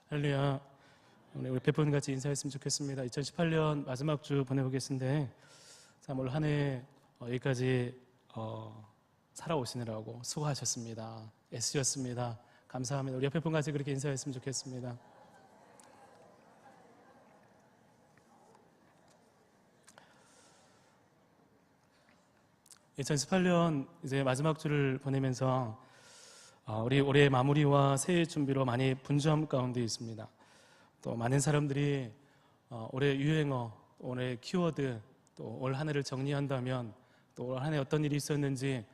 할렐루야. 우리 100분 같이 인사했으면 좋겠습니다. 2018년 마지막 주 보내고 계신데 참 올 한 해 여기까지 살아오시느라고 수고하셨습니다. 애쓰셨습니다. 감사합니다. 우리 100분 같이 그렇게 인사했으면 좋겠습니다. (2018년) 이제 마지막 주를 보내면서 우리 올해 마무리와 새해 준비로 많이 분주함 가운데 있습니다. 또 많은 사람들이 올해 유행어, 올해 키워드, 또 올 한 해를 정리한다면 또 올 한 해 어떤 일이 있었는지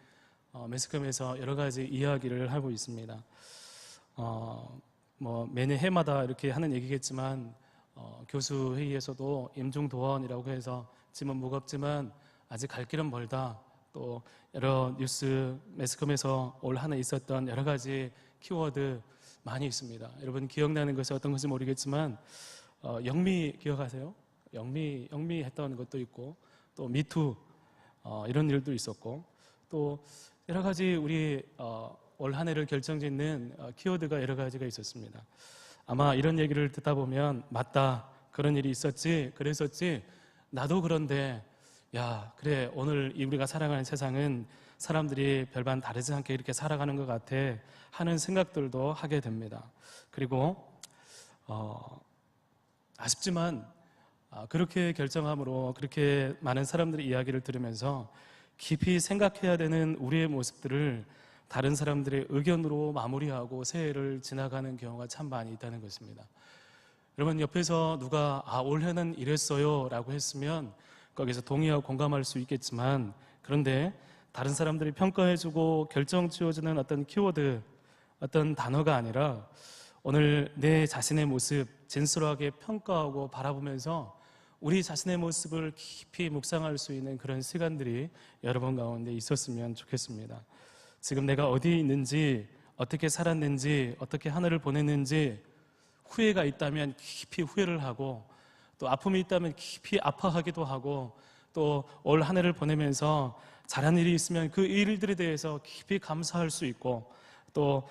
매스컴에서 여러 가지 이야기를 하고 있습니다. 매년 해마다 이렇게 하는 얘기겠지만 교수 회의에서도 임종도원이라고 해서 짐은 무겁지만 아직 갈 길은 멀다. 또 여러 뉴스 매스컴에서 올 한 해 있었던 여러 가지 키워드 많이 있습니다. 여러분 기억나는 것이 어떤 것인지 모르겠지만 영미 기억하세요? 영미 했던 것도 있고 또 미투 이런 일도 있었고 또 여러 가지 우리 올 한 해를 결정짓는 키워드가 여러 가지가 있었습니다. 아마 이런 얘기를 듣다 보면 맞다, 그런 일이 있었지, 그랬었지, 나도 그런데 야, 그래, 오늘 우리가 살아가는 세상은 사람들이 별반 다르지 않게 이렇게 살아가는 것 같아 하는 생각들도 하게 됩니다. 그리고 아쉽지만 그렇게 결정함으로 그렇게 많은 사람들의 이야기를 들으면서 깊이 생각해야 되는 우리의 모습들을 다른 사람들의 의견으로 마무리하고 새해를 지나가는 경우가 참 많이 있다는 것입니다. 여러분 옆에서 누가 올해는 이랬어요 라고 했으면 거기서 동의하고 공감할 수 있겠지만 그런데 다른 사람들이 평가해주고 결정 지어주는 어떤 키워드, 어떤 단어가 아니라 오늘 내 자신의 모습 진솔하게 평가하고 바라보면서 우리 자신의 모습을 깊이 묵상할 수 있는 그런 시간들이 여러분 가운데 있었으면 좋겠습니다. 지금 내가 어디에 있는지, 어떻게 살았는지, 어떻게 하늘을 보냈는지 후회가 있다면 깊이 후회를 하고 또 아픔이 있다면 깊이 아파하기도 하고 또 올 한 해를 보내면서 잘한 일이 있으면 그 일들에 대해서 깊이 감사할 수 있고 또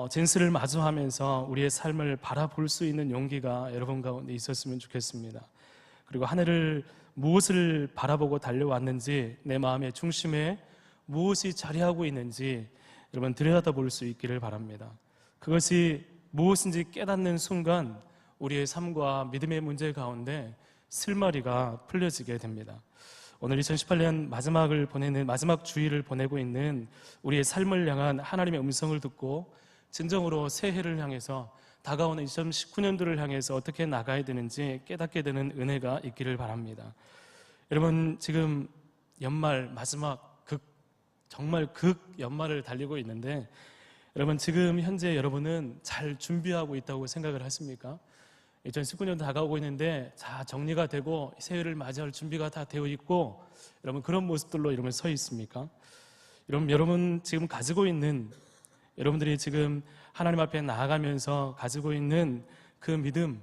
진실을 마주하면서 우리의 삶을 바라볼 수 있는 용기가 여러분 가운데 있었으면 좋겠습니다. 그리고 한 해를 무엇을 바라보고 달려왔는지 내 마음의 중심에 무엇이 자리하고 있는지 여러분 들여다볼 수 있기를 바랍니다. 그것이 무엇인지 깨닫는 순간 우리의 삶과 믿음의 문제 가운데 실마리가 풀려지게 됩니다. 오늘 2018년 마지막 주일을 보내고 있는 우리의 삶을 향한 하나님의 음성을 듣고 진정으로 새해를 향해서 다가오는 2019년도를 향해서 어떻게 나가야 되는지 깨닫게 되는 은혜가 있기를 바랍니다. 여러분 지금 연말 마지막 정말 연말을 달리고 있는데 여러분 지금 현재 여러분은 잘 준비하고 있다고 생각을 하십니까? 2019년도 다가오고 있는데 자 정리가 되고 새해를 맞이할 준비가 다 되어 있고 여러분 그런 모습들로 여러분 서 있습니까? 여러분 지금 가지고 있는 여러분들이 지금 하나님 앞에 나아가면서 가지고 있는 그 믿음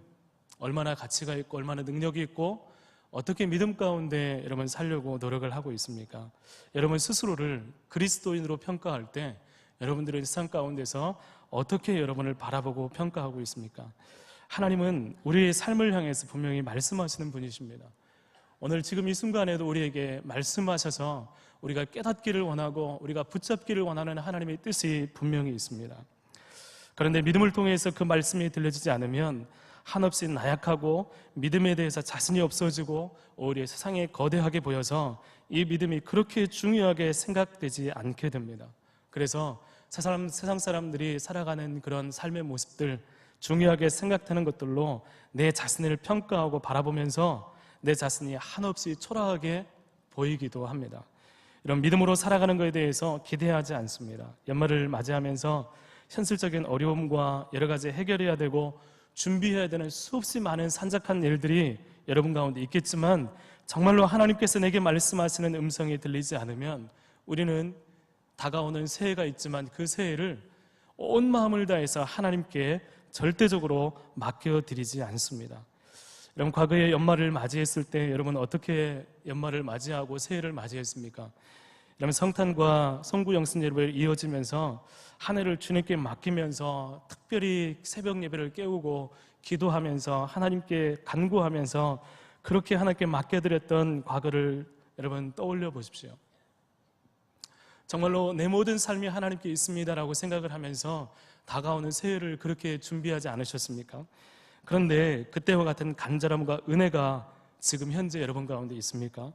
얼마나 가치가 있고 얼마나 능력이 있고 어떻게 믿음 가운데 여러분 살려고 노력을 하고 있습니까? 여러분 스스로를 그리스도인으로 평가할 때 여러분들의 삶 가운데서 어떻게 여러분을 바라보고 평가하고 있습니까? 하나님은 우리의 삶을 향해서 분명히 말씀하시는 분이십니다. 오늘 지금 이 순간에도 우리에게 말씀하셔서 우리가 깨닫기를 원하고 우리가 붙잡기를 원하는 하나님의 뜻이 분명히 있습니다. 그런데 믿음을 통해서 그 말씀이 들려지지 않으면 한없이 나약하고 믿음에 대해서 자신이 없어지고 오히려 세상에 거대하게 보여서 이 믿음이 그렇게 중요하게 생각되지 않게 됩니다. 그래서 세상 사람들이 살아가는 그런 삶의 모습들 중요하게 생각하는 것들로 내 자신을 평가하고 바라보면서 내 자신이 한없이 초라하게 보이기도 합니다. 이런 믿음으로 살아가는 것에 대해서 기대하지 않습니다. 연말을 맞이하면서 현실적인 어려움과 여러 가지 해결해야 되고 준비해야 되는 수없이 많은 산적한 일들이 여러분 가운데 있겠지만 정말로 하나님께서 내게 말씀하시는 음성이 들리지 않으면 우리는 다가오는 새해가 있지만 그 새해를 온 마음을 다해서 하나님께 절대적으로 맡겨드리지 않습니다. 여러분 과거에 연말을 맞이했을 때 여러분 어떻게 연말을 맞이하고 새해를 맞이했습니까? 여러분, 성탄과 송구 영신 예배를 이어지면서 한 해를 주님께 맡기면서 특별히 새벽 예배를 깨우고 기도하면서 하나님께 간구하면서 그렇게 하나님께 맡겨드렸던 과거를 여러분 떠올려 보십시오. 정말로 내 모든 삶이 하나님께 있습니다라고 생각을 하면서 다가오는 새해를 그렇게 준비하지 않으셨습니까? 그런데 그때와 같은 간절함과 은혜가 지금 현재 여러분 가운데 있습니까?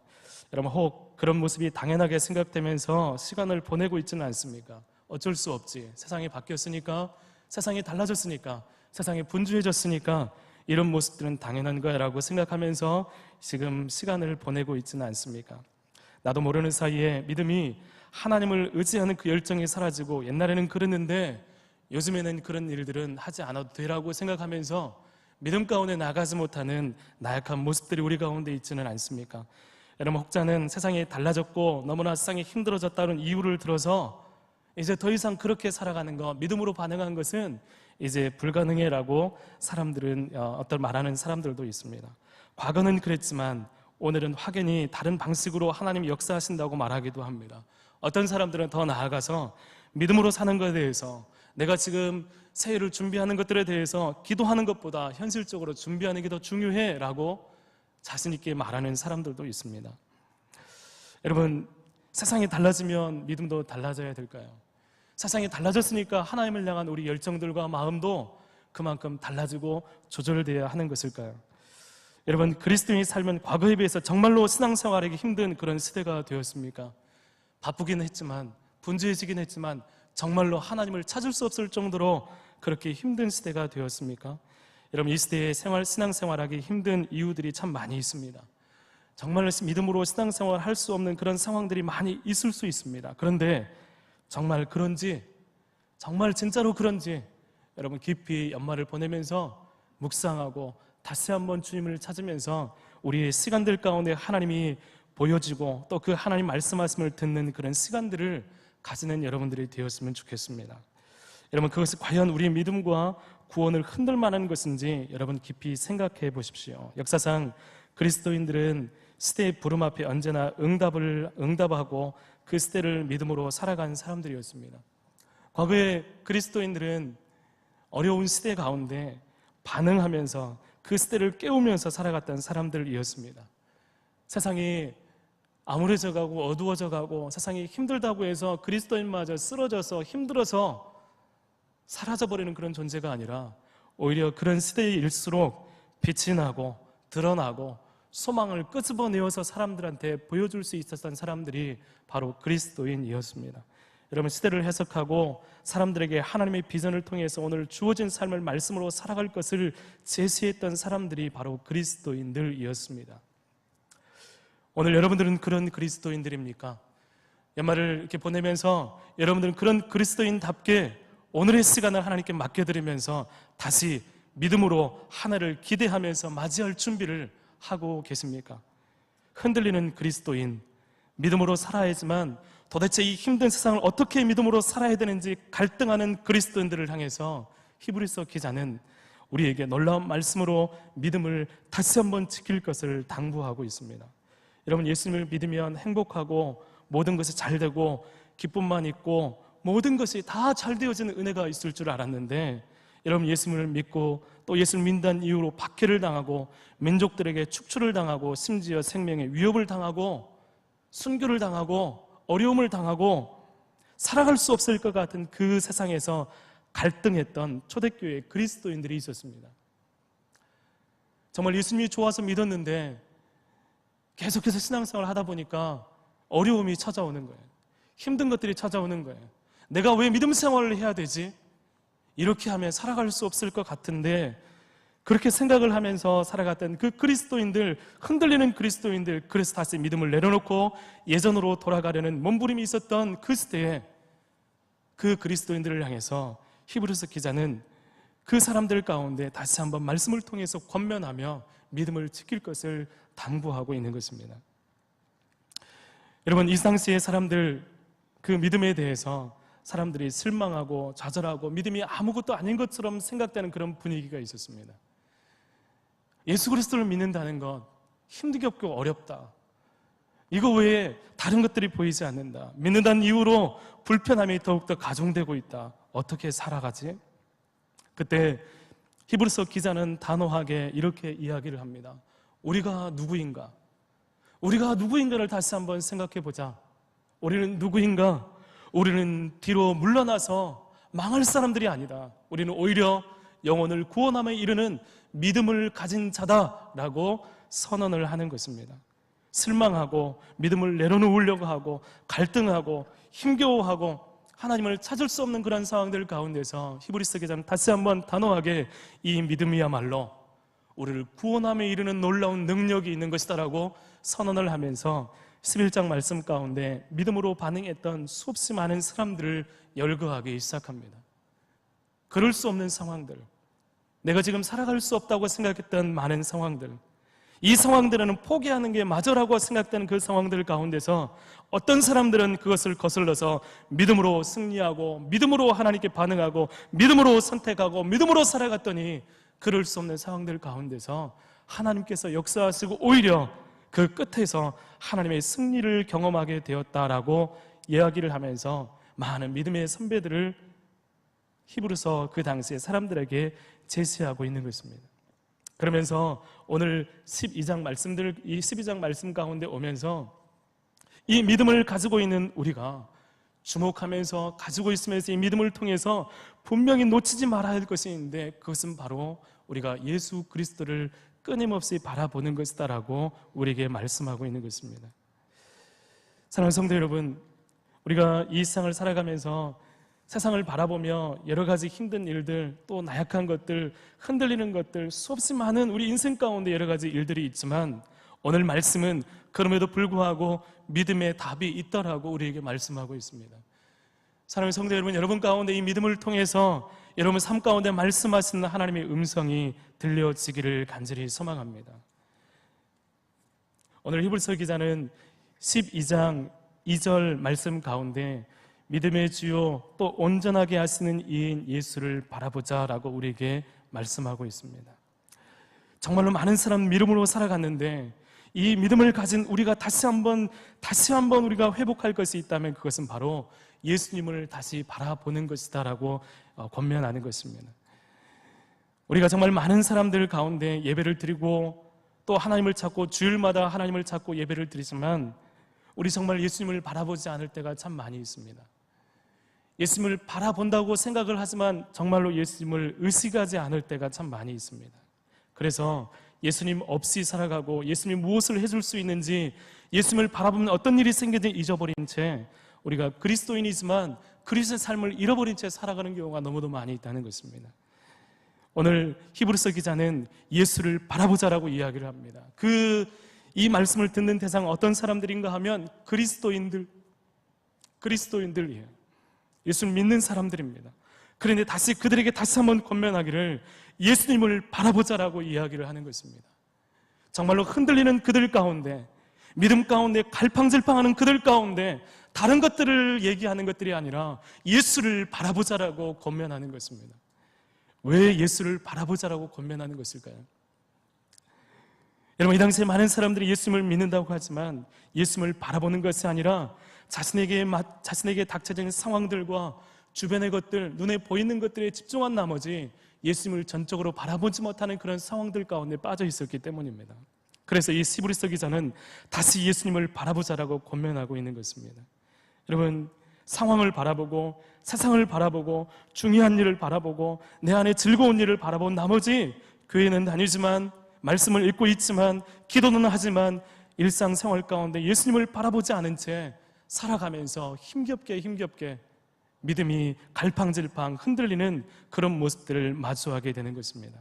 여러분, 혹 그런 모습이 당연하게 생각되면서 시간을 보내고 있지는 않습니까? 어쩔 수 없지. 세상이 바뀌었으니까, 세상이 달라졌으니까, 세상이 분주해졌으니까 이런 모습들은 당연한 거야 라고 생각하면서 지금 시간을 보내고 있지는 않습니까? 나도 모르는 사이에 믿음이 하나님을 의지하는 그 열정이 사라지고, 옛날에는 그랬는데 요즘에는 그런 일들은 하지 않아도 되라고 생각하면서 믿음 가운데 나가지 못하는 나약한 모습들이 우리 가운데 있지는 않습니까? 여러분, 혹자는 세상이 달라졌고 너무나 세상이 힘들어졌다는 이유를 들어서 이제 더 이상 그렇게 살아가는 것, 믿음으로 반응한 것은 이제 불가능해라고 사람들은 어떤 말하는 사람들도 있습니다. 과거는 그랬지만 오늘은 확연히 다른 방식으로 하나님이 역사하신다고 말하기도 합니다. 어떤 사람들은 더 나아가서 믿음으로 사는 것에 대해서, 내가 지금 새해를 준비하는 것들에 대해서 기도하는 것보다 현실적으로 준비하는 게 더 중요해라고 자신 있게 말하는 사람들도 있습니다. 여러분, 세상이 달라지면 믿음도 달라져야 될까요? 세상이 달라졌으니까 하나님을 향한 우리 열정들과 마음도 그만큼 달라지고 조절되어야 하는 것일까요? 여러분, 그리스도인이 살면 과거에 비해서 정말로 신앙생활하기 힘든 그런 시대가 되었습니까? 바쁘긴 했지만, 분주해지긴 했지만 정말로 하나님을 찾을 수 없을 정도로 그렇게 힘든 시대가 되었습니까? 여러분, 이 시대에 신앙생활하기 힘든 이유들이 참 많이 있습니다. 정말 믿음으로 신앙생활 할 수 없는 그런 상황들이 많이 있을 수 있습니다. 그런데 정말 그런지, 정말 진짜로 그런지 여러분 깊이 연말을 보내면서 묵상하고 다시 한번 주님을 찾으면서 우리의 시간들 가운데 하나님이 보여지고 또 그 하나님 말씀하심을 듣는 그런 시간들을 가지는 여러분들이 되었으면 좋겠습니다. 여러분, 그것이 과연 우리의 믿음과 구원을 흔들 만한 것인지 여러분 깊이 생각해 보십시오. 역사상 그리스도인들은 시대의 부름 앞에 언제나 응답하고 그 시대를 믿음으로 살아간 사람들이었습니다. 과거의 그리스도인들은 어려운 시대 가운데 반응하면서 그 시대를 깨우면서 살아갔던 사람들이었습니다. 세상이 암울해져 가고 어두워져 가고 세상이 힘들다고 해서 그리스도인마저 쓰러져서 힘들어서 사라져버리는 그런 존재가 아니라 오히려 그런 시대일수록 빛이 나고 드러나고 소망을 끄집어내어서 사람들한테 보여줄 수 있었던 사람들이 바로 그리스도인이었습니다. 여러분, 시대를 해석하고 사람들에게 하나님의 비전을 통해서 오늘 주어진 삶을 말씀으로 살아갈 것을 제시했던 사람들이 바로 그리스도인들이었습니다. 오늘 여러분들은 그런 그리스도인들입니까? 연말을 이렇게 보내면서 여러분들은 그런 그리스도인답게 오늘의 시간을 하나님께 맡겨드리면서 다시 믿음으로 하나를 기대하면서 맞이할 준비를 하고 계십니까? 흔들리는 그리스도인, 믿음으로 살아야지만 도대체 이 힘든 세상을 어떻게 믿음으로 살아야 되는지 갈등하는 그리스도인들을 향해서 히브리서 기자는 우리에게 놀라운 말씀으로 믿음을 다시 한번 지킬 것을 당부하고 있습니다. 여러분, 예수님을 믿으면 행복하고 모든 것이 잘 되고 기쁨만 있고 모든 것이 다 잘 되어지는 은혜가 있을 줄 알았는데, 여러분, 예수님을 믿고 또 예수를 믿는 이유로 박해를 당하고 민족들에게 축출을 당하고 심지어 생명의 위협을 당하고 순교를 당하고 어려움을 당하고 살아갈 수 없을 것 같은 그 세상에서 갈등했던 초대교회 그리스도인들이 있었습니다. 정말 예수님이 좋아서 믿었는데 계속해서 신앙생활을 하다 보니까 어려움이 찾아오는 거예요. 힘든 것들이 찾아오는 거예요. 내가 왜 믿음 생활을 해야 되지? 이렇게 하면 살아갈 수 없을 것 같은데, 그렇게 생각을 하면서 살아갔던 그 그리스도인들, 흔들리는 그리스도인들, 그래서 다시 믿음을 내려놓고 예전으로 돌아가려는 몸부림이 있었던 그 시대에 그 그리스도인들을 향해서 히브리서 기자는 그 사람들 가운데 다시 한번 말씀을 통해서 권면하며 믿음을 지킬 것을 당부하고 있는 것입니다. 여러분, 이 당시의 사람들, 그 믿음에 대해서 사람들이 실망하고 좌절하고 믿음이 아무것도 아닌 것처럼 생각되는 그런 분위기가 있었습니다. 예수 그리스도를 믿는다는 것 힘들게 없고 어렵다. 이거 외에 다른 것들이 보이지 않는다. 믿는다는 이유로 불편함이 더욱더 가중되고 있다. 어떻게 살아가지? 그때 히브리서 기자는 단호하게 이렇게 이야기를 합니다. 우리가 누구인가? 우리가 누구인가를 다시 한번 생각해 보자. 우리는 누구인가? 우리는 뒤로 물러나서 망할 사람들이 아니다. 우리는 오히려 영혼을 구원함에 이르는 믿음을 가진 자다라고 선언을 하는 것입니다. 실망하고 믿음을 내려놓으려고 하고 갈등하고 힘겨워하고 하나님을 찾을 수 없는 그런 상황들 가운데서 히브리서 기자는 다시 한번 단호하게 이 믿음이야말로 우리를 구원함에 이르는 놀라운 능력이 있는 것이다라고 선언을 하면서 11장 말씀 가운데 믿음으로 반응했던 수없이 많은 사람들을 열거하기 시작합니다. 그럴 수 없는 상황들, 내가 지금 살아갈 수 없다고 생각했던 많은 상황들, 이 상황들은 포기하는 게 맞으라고 생각되는 그 상황들 가운데서 어떤 사람들은 그것을 거슬러서 믿음으로 승리하고 믿음으로 하나님께 반응하고 믿음으로 선택하고 믿음으로 살아갔더니 그럴 수 없는 상황들 가운데서 하나님께서 역사하시고 오히려 그 끝에서 하나님의 승리를 경험하게 되었다라고 이야기를 하면서 많은 믿음의 선배들을 히브리서 그 당시에 사람들에게 제시하고 있는 것입니다. 그러면서 오늘 12장 말씀들, 이 12장 말씀 가운데 오면서 이 믿음을 가지고 있는 우리가 주목하면서 가지고 있으면서 이 믿음을 통해서 분명히 놓치지 말아야 할 것이 있는데 그것은 바로 우리가 예수 그리스도를 끊임없이 바라보는 것이다라고 우리에게 말씀하고 있는 것입니다. 사랑하는 성도 여러분, 우리가 이 세상을 살아가면서 세상을 바라보며 여러 가지 힘든 일들, 또 나약한 것들, 흔들리는 것들, 수없이 많은 우리 인생 가운데 여러 가지 일들이 있지만 오늘 말씀은 그럼에도 불구하고 믿음의 답이 있다라고 우리에게 말씀하고 있습니다. 사랑하는 성도 여러분, 여러분 가운데 이 믿음을 통해서 여러분 삶 가운데 말씀하시는 하나님의 음성이 들려지기를 간절히 소망합니다. 오늘 히브리서 기자는 12장 2절 말씀 가운데 믿음의 주요 또 온전하게 하시는 이인 예수를 바라보자라고 우리에게 말씀하고 있습니다. 정말로 많은 사람 믿음으로 살아갔는데 이 믿음을 가진 우리가 다시 한번 우리가 회복할 것이 있다면 그것은 바로 예수님을 다시 바라보는 것이다라고 권면하는 것입니다. 우리가 정말 많은 사람들 가운데 예배를 드리고 또 하나님을 찾고 주일마다 하나님을 찾고 예배를 드리지만 우리 정말 예수님을 바라보지 않을 때가 참 많이 있습니다. 예수님을 바라본다고 생각을 하지만 정말로 예수님을 의식하지 않을 때가 참 많이 있습니다. 그래서 예수님 없이 살아가고 예수님이 무엇을 해줄 수 있는지, 예수님을 바라보면 어떤 일이 생기는지 잊어버린 채 우리가 그리스도인이지만 그리스도의 삶을 잃어버린 채 살아가는 경우가 너무도 많이 있다는 것입니다. 오늘 히브리서 기자는 예수를 바라보자라고 이야기를 합니다. 이 말씀을 듣는 대상은 어떤 사람들인가 하면 그리스도인들이에요. 예수를 믿는 사람들입니다. 그런데 그들에게 다시 한번 권면하기를 예수님을 바라보자라고 이야기를 하는 것입니다. 정말로 흔들리는 그들 가운데, 믿음 가운데 갈팡질팡하는 그들 가운데 다른 것들을 얘기하는 것들이 아니라 예수를 바라보자라고 권면하는 것입니다. 왜 예수를 바라보자라고 권면하는 것일까요? 여러분, 이 당시에 많은 사람들이 예수님을 믿는다고 하지만 예수님을 바라보는 것이 아니라 자신에게 닥쳐진 상황들과 주변의 것들, 눈에 보이는 것들에 집중한 나머지 예수님을 전적으로 바라보지 못하는 그런 상황들 가운데 빠져 있었기 때문입니다. 그래서 이 히브리서 기자는 다시 예수님을 바라보자라고 권면하고 있는 것입니다. 여러분, 상황을 바라보고 세상을 바라보고 중요한 일을 바라보고 내 안에 즐거운 일을 바라본 나머지 교회는 다니지만 말씀을 읽고 있지만 기도는 하지만 일상생활 가운데 예수님을 바라보지 않은 채 살아가면서 힘겹게 믿음이 갈팡질팡 흔들리는 그런 모습들을 마주하게 되는 것입니다.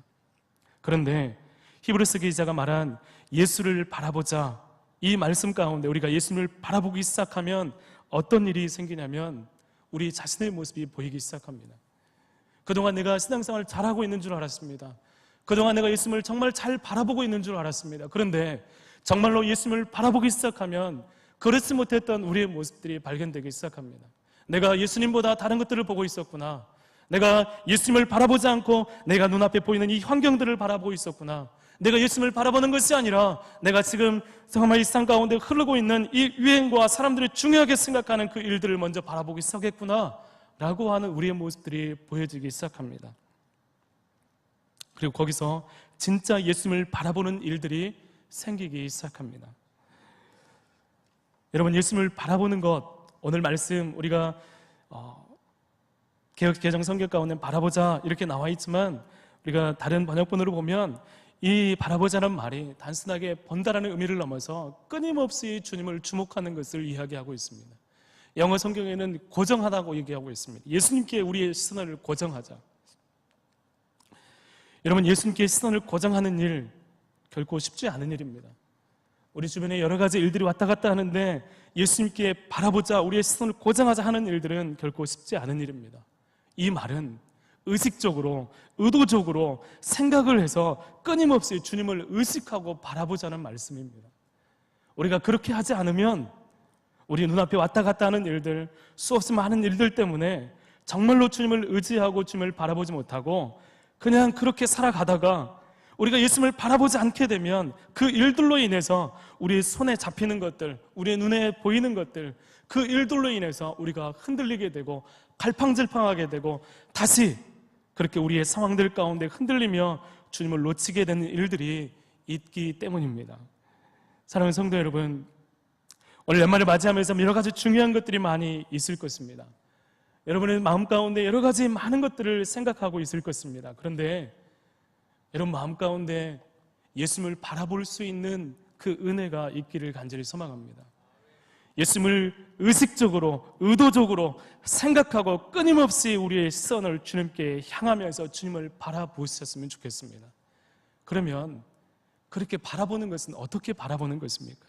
그런데 히브리서 기자가 말한 예수를 바라보자, 이 말씀 가운데 우리가 예수님을 바라보기 시작하면 어떤 일이 생기냐면 우리 자신의 모습이 보이기 시작합니다. 그동안 내가 신앙생활을 잘하고 있는 줄 알았습니다. 그동안 내가 예수님을 정말 잘 바라보고 있는 줄 알았습니다. 그런데 정말로 예수님을 바라보기 시작하면 그렇지 못했던 우리의 모습들이 발견되기 시작합니다. 내가 예수님보다 다른 것들을 보고 있었구나. 내가 예수님을 바라보지 않고 내가 눈앞에 보이는 이 환경들을 바라보고 있었구나. 내가 예수님을 바라보는 것이 아니라 내가 지금 정말 이 세상 가운데 흐르고 있는 이 유행과 사람들이 중요하게 생각하는 그 일들을 먼저 바라보기 시작했구나 라고 하는 우리의 모습들이 보여지기 시작합니다. 그리고 거기서 진짜 예수님을 바라보는 일들이 생기기 시작합니다. 여러분, 예수님을 바라보는 것, 오늘 말씀 우리가 개정 성경 가운데 바라보자 이렇게 나와 있지만 우리가 다른 번역본으로 보면 이 바라보자는 말이 단순하게 본다라는 의미를 넘어서 끊임없이 주님을 주목하는 것을 이야기하고 있습니다. 영어 성경에는 고정하다고 얘기하고 있습니다. 예수님께 우리의 시선을 고정하자. 여러분, 예수님께 시선을 고정하는 일 결코 쉽지 않은 일입니다. 우리 주변에 여러 가지 일들이 왔다 갔다 하는데 예수님께 바라보자, 우리의 시선을 고정하자 하는 일들은 결코 쉽지 않은 일입니다. 이 말은 의식적으로, 의도적으로 생각을 해서 끊임없이 주님을 의식하고 바라보자는 말씀입니다. 우리가 그렇게 하지 않으면 우리 눈앞에 왔다 갔다 하는 일들, 수없이 많은 일들 때문에 정말로 주님을 의지하고 주님을 바라보지 못하고 그냥 그렇게 살아가다가 우리가 예수님을 바라보지 않게 되면 그 일들로 인해서 우리의 손에 잡히는 것들, 우리의 눈에 보이는 것들, 그 일들로 인해서 우리가 흔들리게 되고 갈팡질팡하게 되고 다시 그렇게 우리의 상황들 가운데 흔들리며 주님을 놓치게 되는 일들이 있기 때문입니다. 사랑하는 성도 여러분, 오늘 연말을 맞이하면서 여러 가지 중요한 것들이 많이 있을 것입니다. 여러분의 마음 가운데 여러 가지 많은 것들을 생각하고 있을 것입니다. 그런데 여러분 마음 가운데 예수님을 바라볼 수 있는 그 은혜가 있기를 간절히 소망합니다. 예수님을 의식적으로, 의도적으로 생각하고 끊임없이 우리의 시선을 주님께 향하면서 주님을 바라보셨으면 좋겠습니다. 그러면 그렇게 바라보는 것은 어떻게 바라보는 것입니까?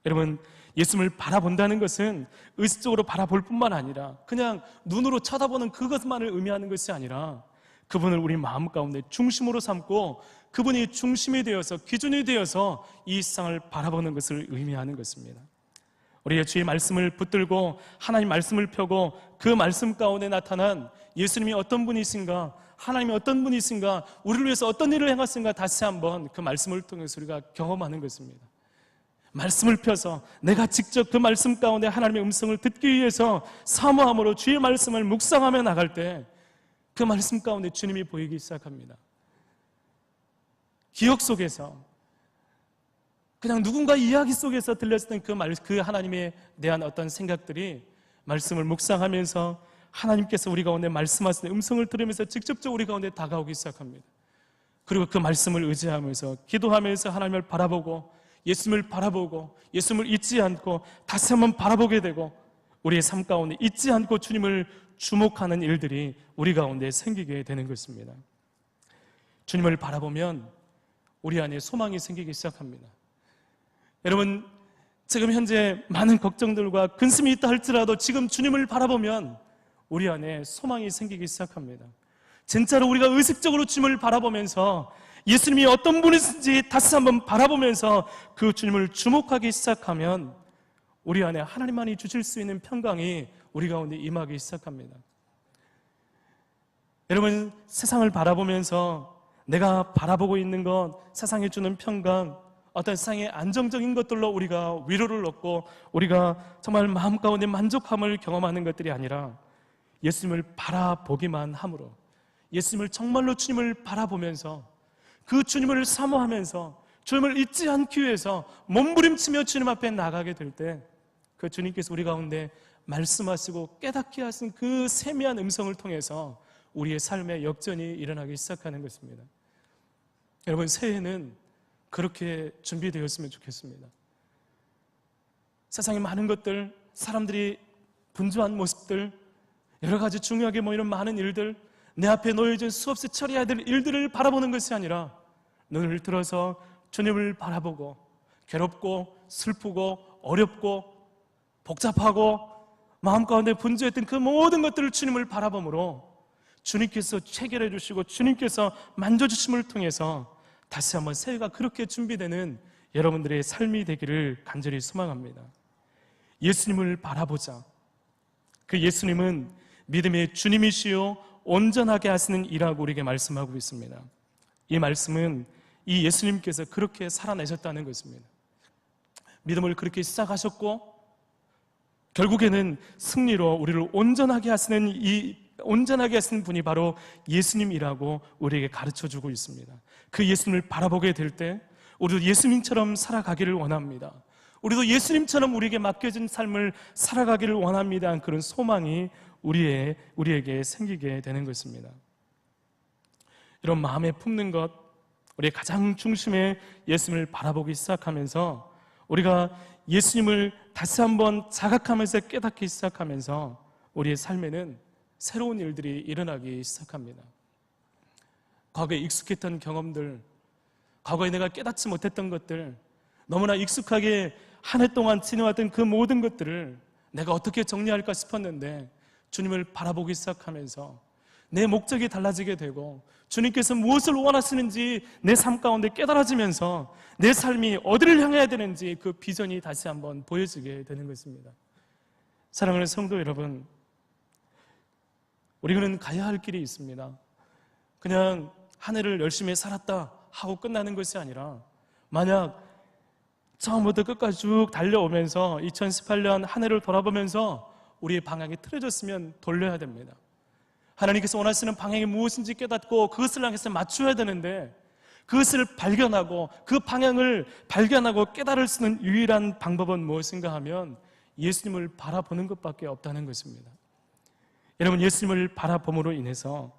여러분, 예수님을 바라본다는 것은 의식적으로 바라볼 뿐만 아니라 그냥 눈으로 쳐다보는 그것만을 의미하는 것이 아니라 그분을 우리 마음 가운데 중심으로 삼고 그분이 중심이 되어서, 기준이 되어서 이 세상을 바라보는 것을 의미하는 것입니다. 우리의 주의 말씀을 붙들고 하나님 말씀을 펴고 그 말씀 가운데 나타난 예수님이 어떤 분이신가, 하나님이 어떤 분이신가, 우리를 위해서 어떤 일을 행하신가 다시 한번 그 말씀을 통해서 우리가 경험하는 것입니다. 말씀을 펴서 내가 직접 그 말씀 가운데 하나님의 음성을 듣기 위해서 사모함으로 주의 말씀을 묵상하며 나갈 때 그 말씀 가운데 주님이 보이기 시작합니다. 기억 속에서 그냥 누군가 이야기 속에서 들렸던 그 하나님에 대한 어떤 생각들이 말씀을 묵상하면서 하나님께서 우리 가운데 말씀하시는 음성을 들으면서 직접적으로 우리 가운데 다가오기 시작합니다. 그리고 그 말씀을 의지하면서 기도하면서 하나님을 바라보고 예수님을 바라보고 예수님을 잊지 않고 다시 한번 바라보게 되고 우리의 삶 가운데 잊지 않고 주님을 주목하는 일들이 우리 가운데 생기게 되는 것입니다. 주님을 바라보면 우리 안에 소망이 생기기 시작합니다. 여러분, 지금 현재 많은 걱정들과 근심이 있다 할지라도 지금 주님을 바라보면 우리 안에 소망이 생기기 시작합니다. 진짜로 우리가 의식적으로 주님을 바라보면서 예수님이 어떤 분이신지 다시 한번 바라보면서 그 주님을 주목하기 시작하면 우리 안에 하나님만이 주실 수 있는 평강이 우리 가운데 임하기 시작합니다. 여러분, 세상을 바라보면서 내가 바라보고 있는 것, 세상에 주는 평강, 어떤 세상의 안정적인 것들로 우리가 위로를 얻고 우리가 정말 마음 가운데 만족함을 경험하는 것들이 아니라 예수님을 바라보기만 함으로, 예수님을 정말로 주님을 바라보면서 그 주님을 사모하면서 주님을 잊지 않기 위해서 몸부림치며 주님 앞에 나가게 될 때 그 주님께서 우리 가운데 말씀하시고 깨닫게 하신 그 세미한 음성을 통해서 우리의 삶의 역전이 일어나기 시작하는 것입니다. 여러분, 새해는 그렇게 준비되었으면 좋겠습니다. 세상의 많은 것들, 사람들이 분주한 모습들, 여러 가지 중요하게 모이는 많은 일들, 내 앞에 놓여진 수없이 처리해야 될 일들을 바라보는 것이 아니라 눈을 들어서 주님을 바라보고 괴롭고 슬프고 어렵고 복잡하고 마음 가운데 분주했던 그 모든 것들을 주님을 바라봄으로 주님께서 체결해 주시고 주님께서 만져주심을 통해서 다시 한번 새해가 그렇게 준비되는 여러분들의 삶이 되기를 간절히 소망합니다. 예수님을 바라보자. 그 예수님은 믿음의 주님이시요 온전하게 하시는 이라고 우리에게 말씀하고 있습니다. 이 말씀은 이 예수님께서 그렇게 살아내셨다는 것입니다. 믿음을 그렇게 시작하셨고 결국에는 승리로 우리를 온전하게 하시는 분이 바로 예수님이라고 우리에게 가르쳐주고 있습니다. 그 예수님을 바라보게 될 때 우리도 예수님처럼 살아가기를 원합니다. 우리도 예수님처럼 우리에게 맡겨진 삶을 살아가기를 원합니다. 그런 소망이 우리에게 생기게 되는 것입니다. 이런 마음에 품는 것, 우리의 가장 중심에 예수님을 바라보기 시작하면서 우리가 예수님을 다시 한번 자각하면서 깨닫기 시작하면서 우리의 삶에는 새로운 일들이 일어나기 시작합니다. 과거에 익숙했던 경험들, 과거에 내가 깨닫지 못했던 것들, 너무나 익숙하게 한 해 동안 지내왔던 그 모든 것들을 내가 어떻게 정리할까 싶었는데 주님을 바라보기 시작하면서 내 목적이 달라지게 되고 주님께서 무엇을 원하시는지 내 삶 가운데 깨달아지면서 내 삶이 어디를 향해야 되는지 그 비전이 다시 한번 보여지게 되는 것입니다. 사랑하는 성도 여러분, 우리는 가야 할 길이 있습니다. 그냥 한 해를 열심히 살았다 하고 끝나는 것이 아니라 만약 처음부터 끝까지 쭉 달려오면서 2018년 한 해를 돌아보면서 우리의 방향이 틀어졌으면 돌려야 됩니다. 하나님께서 원하시는 방향이 무엇인지 깨닫고 그것을 향해서 맞춰야 되는데 그것을 발견하고 그 방향을 발견하고 깨달을 수 있는 유일한 방법은 무엇인가 하면 예수님을 바라보는 것밖에 없다는 것입니다. 여러분, 예수님을 바라봄으로 인해서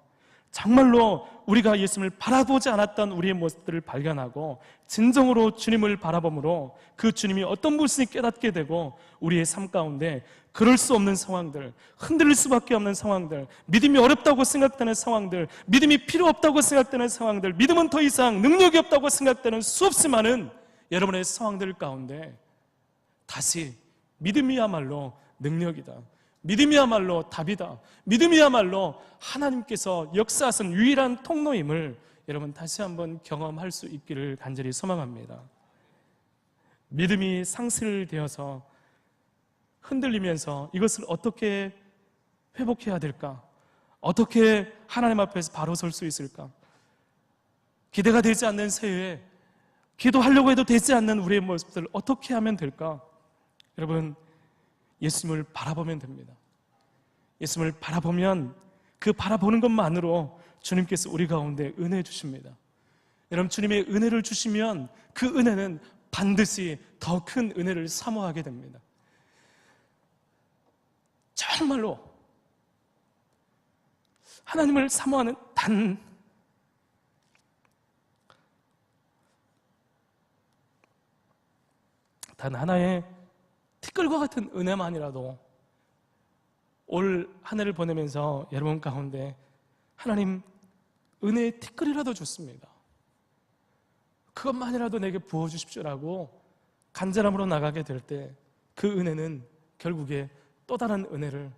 정말로 우리가 예수님을 바라보지 않았던 우리의 모습들을 발견하고 진정으로 주님을 바라봄으로 그 주님이 어떤 분인지 깨닫게 되고 우리의 삶 가운데 그럴 수 없는 상황들, 흔들릴 수밖에 없는 상황들, 믿음이 어렵다고 생각되는 상황들, 믿음이 필요 없다고 생각되는 상황들, 믿음은 더 이상 능력이 없다고 생각되는 수없이 많은 여러분의 상황들 가운데 다시 믿음이야말로 능력이다, 믿음이야말로 답이다, 믿음이야말로 하나님께서 역사하신 유일한 통로임을 여러분 다시 한번 경험할 수 있기를 간절히 소망합니다. 믿음이 상실되어서 흔들리면서 이것을 어떻게 회복해야 될까? 어떻게 하나님 앞에서 바로 설 수 있을까? 기대가 되지 않는 새해에 기도하려고 해도 되지 않는 우리의 모습들을 어떻게 하면 될까? 여러분, 예수님을 바라보면 됩니다. 예수님을 바라보면 그 바라보는 것만으로 주님께서 우리 가운데 은혜 주십니다. 여러분, 주님의 은혜를 주시면 그 은혜는 반드시 더 큰 은혜를 사모하게 됩니다. 정말로 하나님을 사모하는 단 하나의 티끌과 같은 은혜만이라도 올 한 해를 보내면서 여러분 가운데 하나님 은혜의 티끌이라도 줬습니다. 그것만이라도 내게 부어주십시오라고 간절함으로 나가게 될 때 그 은혜는 결국에 또 다른 은혜를,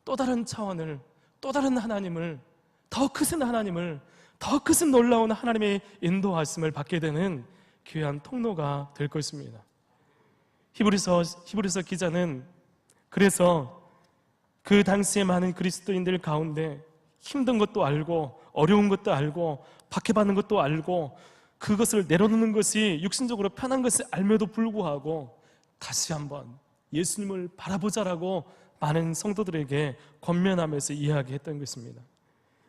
또 다른 차원을, 또 다른 하나님을, 더 크신 하나님을, 더 크신 놀라운 하나님의 인도하심을 받게 되는 귀한 통로가 될 것입니다. 히브리서 기자는 그래서 그 당시에 많은 그리스도인들 가운데 힘든 것도 알고 어려운 것도 알고 박해받는 것도 알고 그것을 내려놓는 것이 육신적으로 편한 것을 알면도 불구하고 다시 한번 예수님을 바라보자라고 많은 성도들에게 권면하면서 이야기했던 것입니다.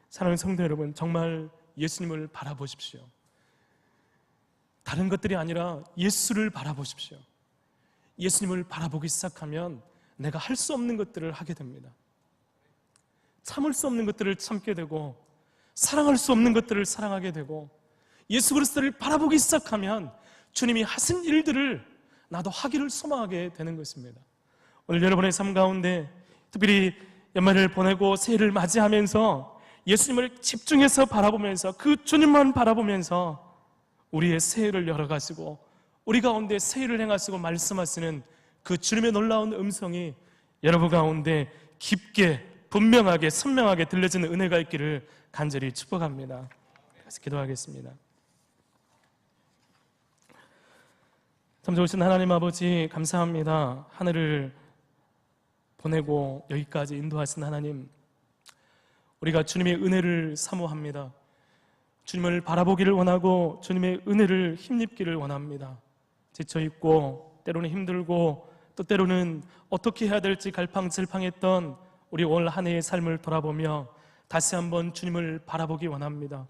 사랑하는 성도 여러분, 정말 예수님을 바라보십시오. 다른 것들이 아니라 예수를 바라보십시오. 예수님을 바라보기 시작하면 내가 할 수 없는 것들을 하게 됩니다. 참을 수 없는 것들을 참게 되고 사랑할 수 없는 것들을 사랑하게 되고 예수 그리스도를 바라보기 시작하면 주님이 하신 일들을 나도 하기를 소망하게 되는 것입니다. 오늘 여러분의 삶 가운데 특별히 연말을 보내고 새해를 맞이하면서 예수님을 집중해서 바라보면서 그 주님만 바라보면서 우리의 새해를 열어가시고 우리 가운데 새해를 행하시고 말씀하시는 그 주님의 놀라운 음성이 여러분 가운데 깊게 분명하게 선명하게 들려지는 은혜가 있기를 간절히 축복합니다. 그래서 기도하겠습니다. 참 좋으신 하나님 아버지, 감사합니다. 하늘을 보내고 여기까지 인도하신 하나님, 우리가 주님의 은혜를 사모합니다. 주님을 바라보기를 원하고 주님의 은혜를 힘입기를 원합니다. 지쳐있고 때로는 힘들고 또 때로는 어떻게 해야 될지 갈팡질팡했던 우리 올 한 해의 삶을 돌아보며 다시 한번 주님을 바라보기 원합니다.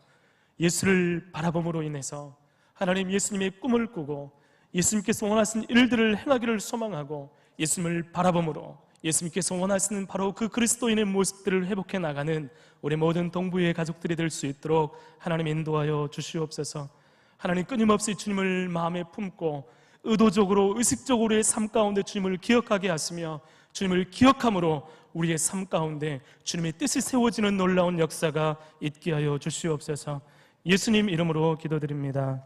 예수를 바라봄으로 인해서 하나님 예수님의 꿈을 꾸고 예수님께서 원하시는 일들을 행하기를 소망하고 예수님을 바라봄으로 예수님께서 원하시는 바로 그 그리스도인의 모습들을 회복해 나가는 우리 모든 동부의 가족들이 될 수 있도록 하나님 인도하여 주시옵소서. 하나님 끊임없이 주님을 마음에 품고 의도적으로 의식적으로의 삶 가운데 주님을 기억하게 하시며 주님을 기억함으로 우리의 삶 가운데 주님의 뜻이 세워지는 놀라운 역사가 있게 하여 주시옵소서. 예수님 이름으로 기도드립니다.